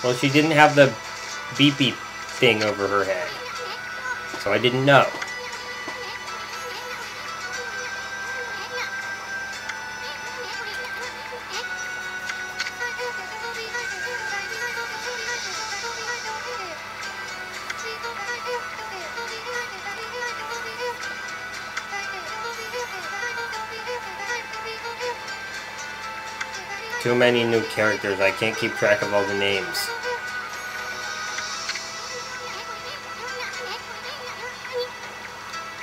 Well, she didn't have the beep beep thing over her head. So I didn't know. Too many new characters, I can't keep track of all the names.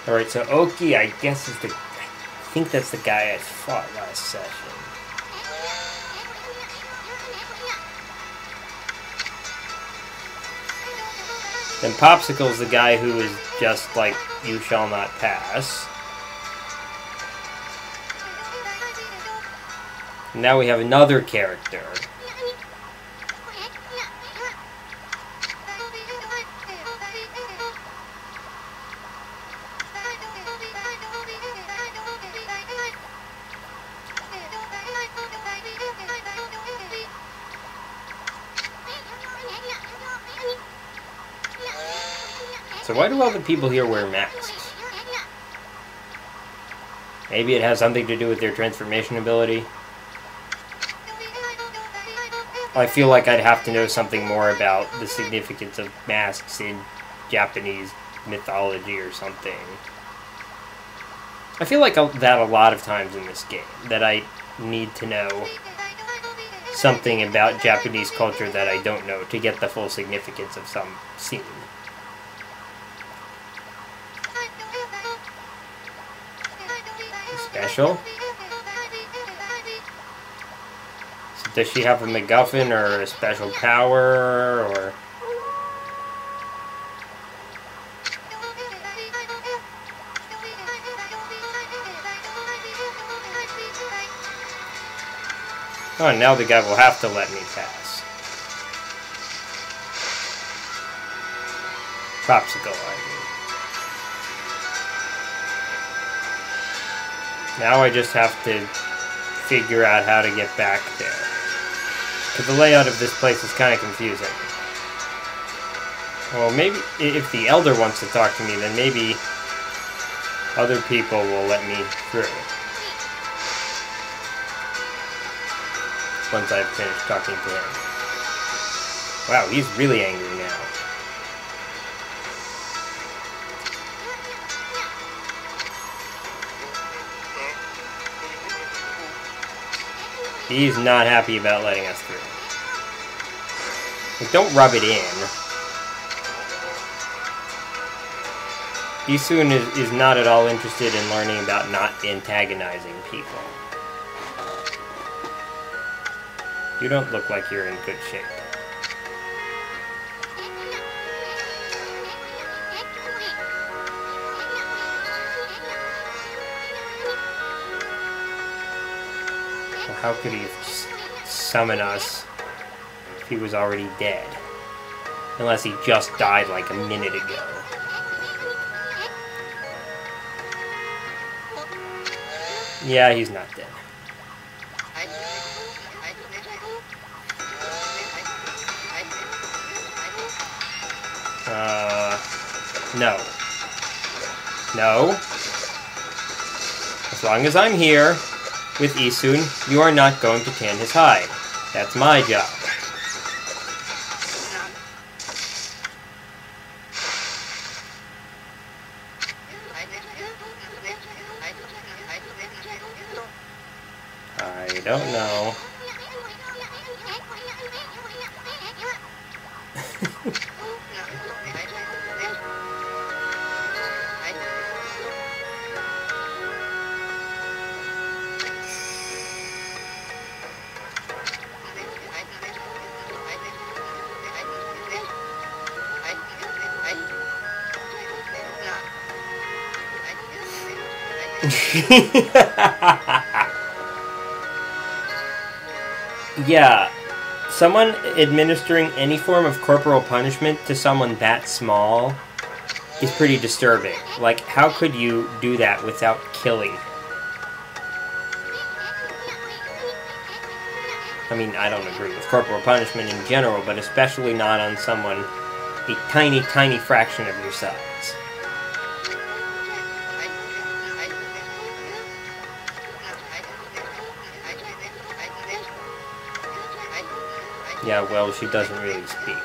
Alright, so Oki, I guess is the... I think that's the guy I fought last session. Then Popsicle's the guy who is just like, you shall not pass. Now we have another character. So why do all the people here wear masks? Maybe it has something to do with their transformation ability? I feel like I'd have to know something more about the significance of masks in Japanese mythology or something. I feel like that a lot of times in this game, that I need to know something about Japanese culture that I don't know to get the full significance of some scene. Special? So does she have a MacGuffin or a special power or... Oh, and now the guy will have to let me pass. Popsicle, I mean. Now I just have to figure out how to get back there. Because the layout of this place is kind of confusing. Well, maybe if the Elder wants to talk to me, then maybe other people will let me through. Once I've finished talking to him. Wow, he's really angry now. He's not happy about letting us through. But don't rub it in. Issun is not at all interested in learning about not antagonizing people. You don't look like you're in good shape. Well, how could he summon us if he was already dead? Unless he just died like a minute ago. Yeah, he's not dead. No. No. As long as I'm here with Issun, you are not going to tan his hide. That's my job. I don't know. Yeah, someone administering any form of corporal punishment to someone that small is pretty disturbing. Like, how could you do that without killing him? I mean, I don't agree with corporal punishment in general, but especially not on someone a tiny, tiny fraction of your size. Yeah, well, she doesn't really speak.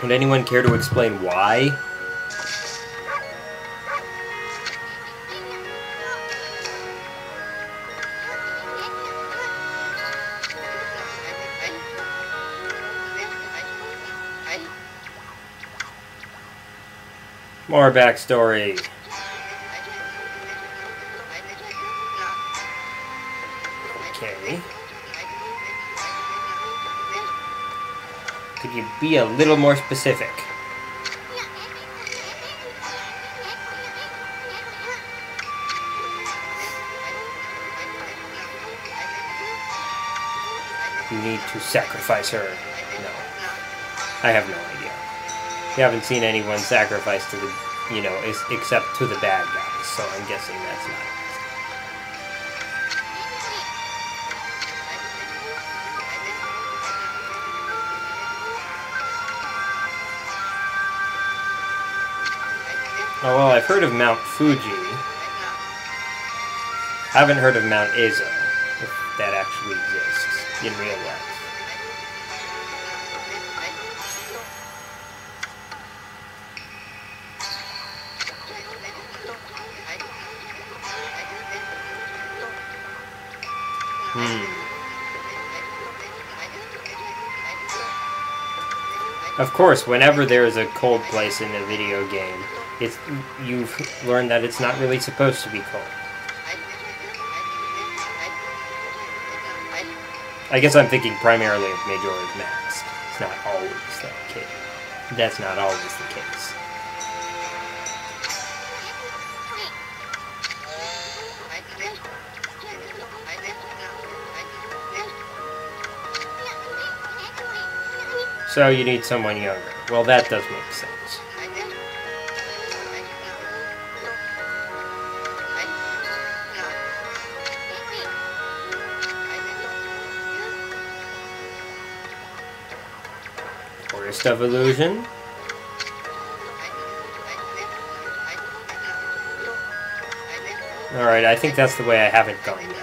Would anyone care to explain why? More backstory. Okay. Could you be a little more specific? You need to sacrifice her. No. I have no idea. You haven't seen anyone sacrifice to the, you know, except to the bad guys, so I'm guessing that's not. Oh, well, I've heard of Mount Fuji. Haven't heard of Mount Ezo, if that actually exists in real life. Of course, whenever there is a cold place in a video game, you've learned that it's not really supposed to be cold. I guess I'm thinking primarily of Majora's Mask. It's not always the case. That's not always the case. So you need someone younger. Well, that does make sense. Forest of Illusion. Alright, I think that's the way I haven't gone yet.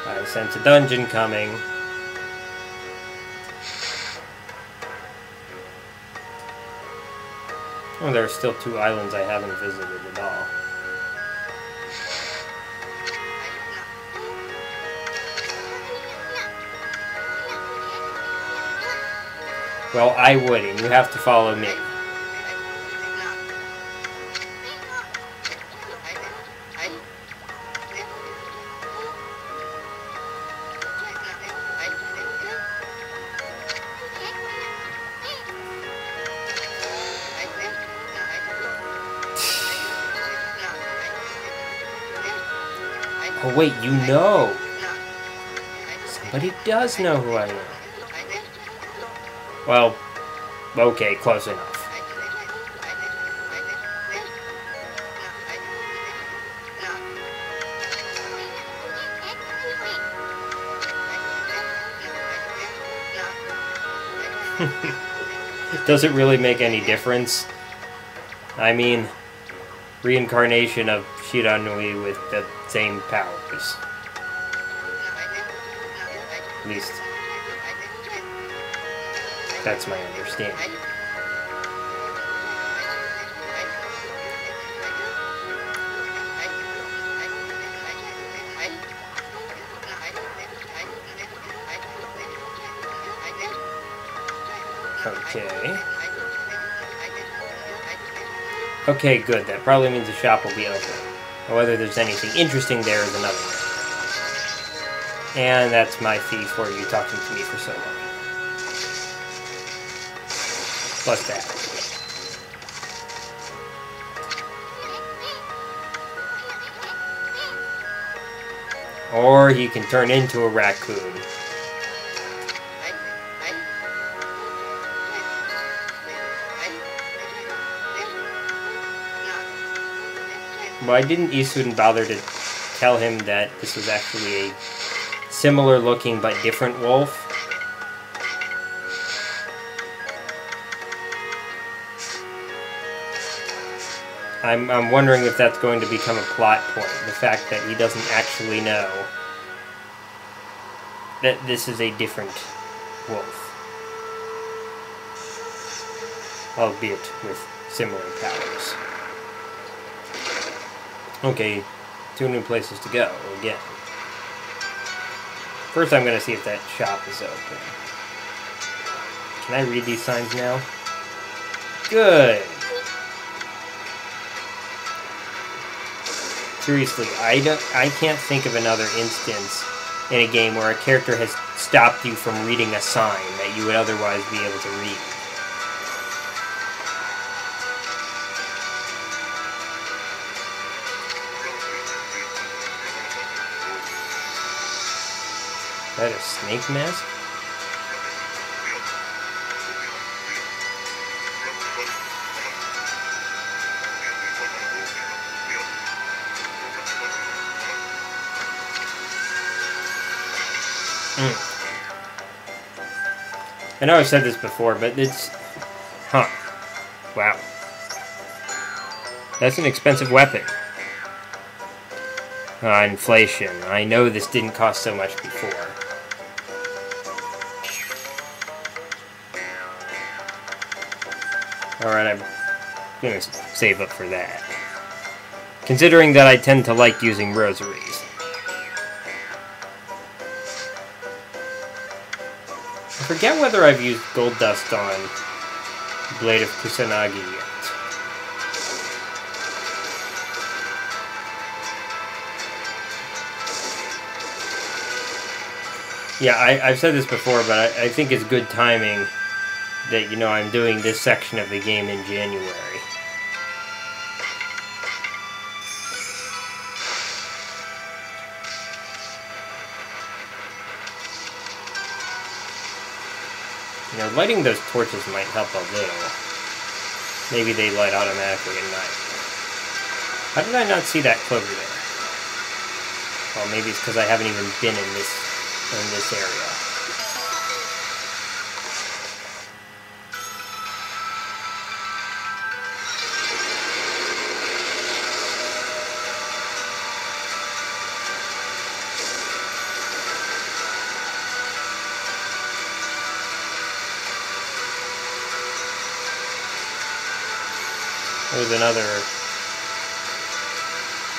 I sense a dungeon coming. Oh, there are still 2 islands I haven't visited at all. Well, I would, and you have to follow me. Oh wait, you know! Somebody does know who I am. Well, okay, close enough. Does it really make any difference? I mean, reincarnation of Shiranui with the same powers. At least, that's my understanding. Okay. Okay, good. That probably means the shop will be open. Or whether there's anything interesting there is another thing. And that's my fee for you talking to me for so long. Plus that. Or he can turn into a raccoon. Why didn't Issun bother to tell him that this was actually a similar looking but different wolf? I'm wondering if that's going to become a plot point. The fact that he doesn't actually know that this is a different wolf. Albeit with similar powers. Okay, 2 new places to go again. First I'm going to see if that shop is open. Can I read these signs now? Good! Seriously, I can't think of another instance in a game where a character has stopped you from reading a sign that you would otherwise be able to read. Is that a snake mask? I know I've said this before, but it's... Huh. Wow. That's an expensive weapon. Inflation. I know this didn't cost so much before. Alright, I'm gonna save up for that. Considering that I tend to like using rosaries. I forget whether I've used gold dust on Blade of Kusanagi yet. Yeah, I've said this before, but I think it's good timing that, you know, I'm doing this section of the game in January. You know, lighting those torches might help a little. Maybe they light automatically at night. How did I not see that clover there? Well, maybe it's because I haven't even been in this area. There's another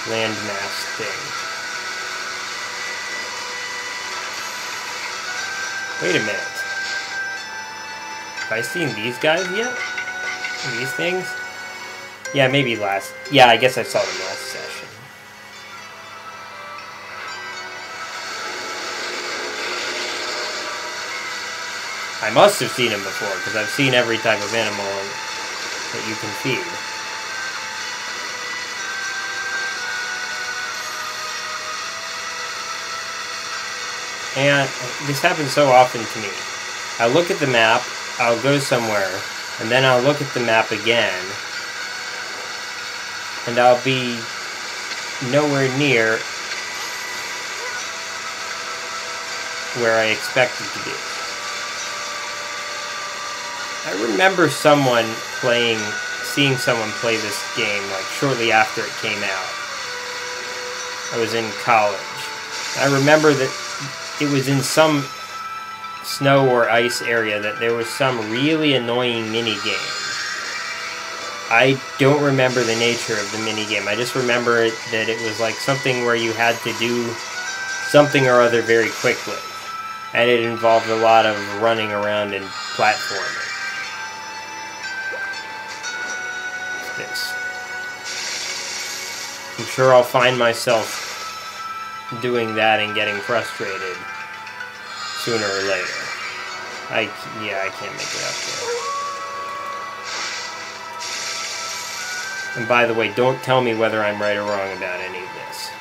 landmass thing. Wait a minute. Have I seen these guys yet? These things? Yeah, maybe last... Yeah, I guess I saw them last session. I must have seen them before, because I've seen every type of animal that you can feed. And this happens so often to me. I'll look at the map, I'll go somewhere, and then I'll look at the map again, and I'll be nowhere near where I expected to be. I remember seeing someone play this game like shortly after it came out. I was in college. I remember that it was in some snow or ice area that there was some really annoying minigame. I don't remember the nature of the minigame. I just remember that it was like something where you had to do something or other very quickly. And it involved a lot of running around and platforming. This. I'm sure I'll find myself doing that and getting frustrated sooner or later. I can't make it up there. And by the way, don't tell me whether I'm right or wrong about any of this.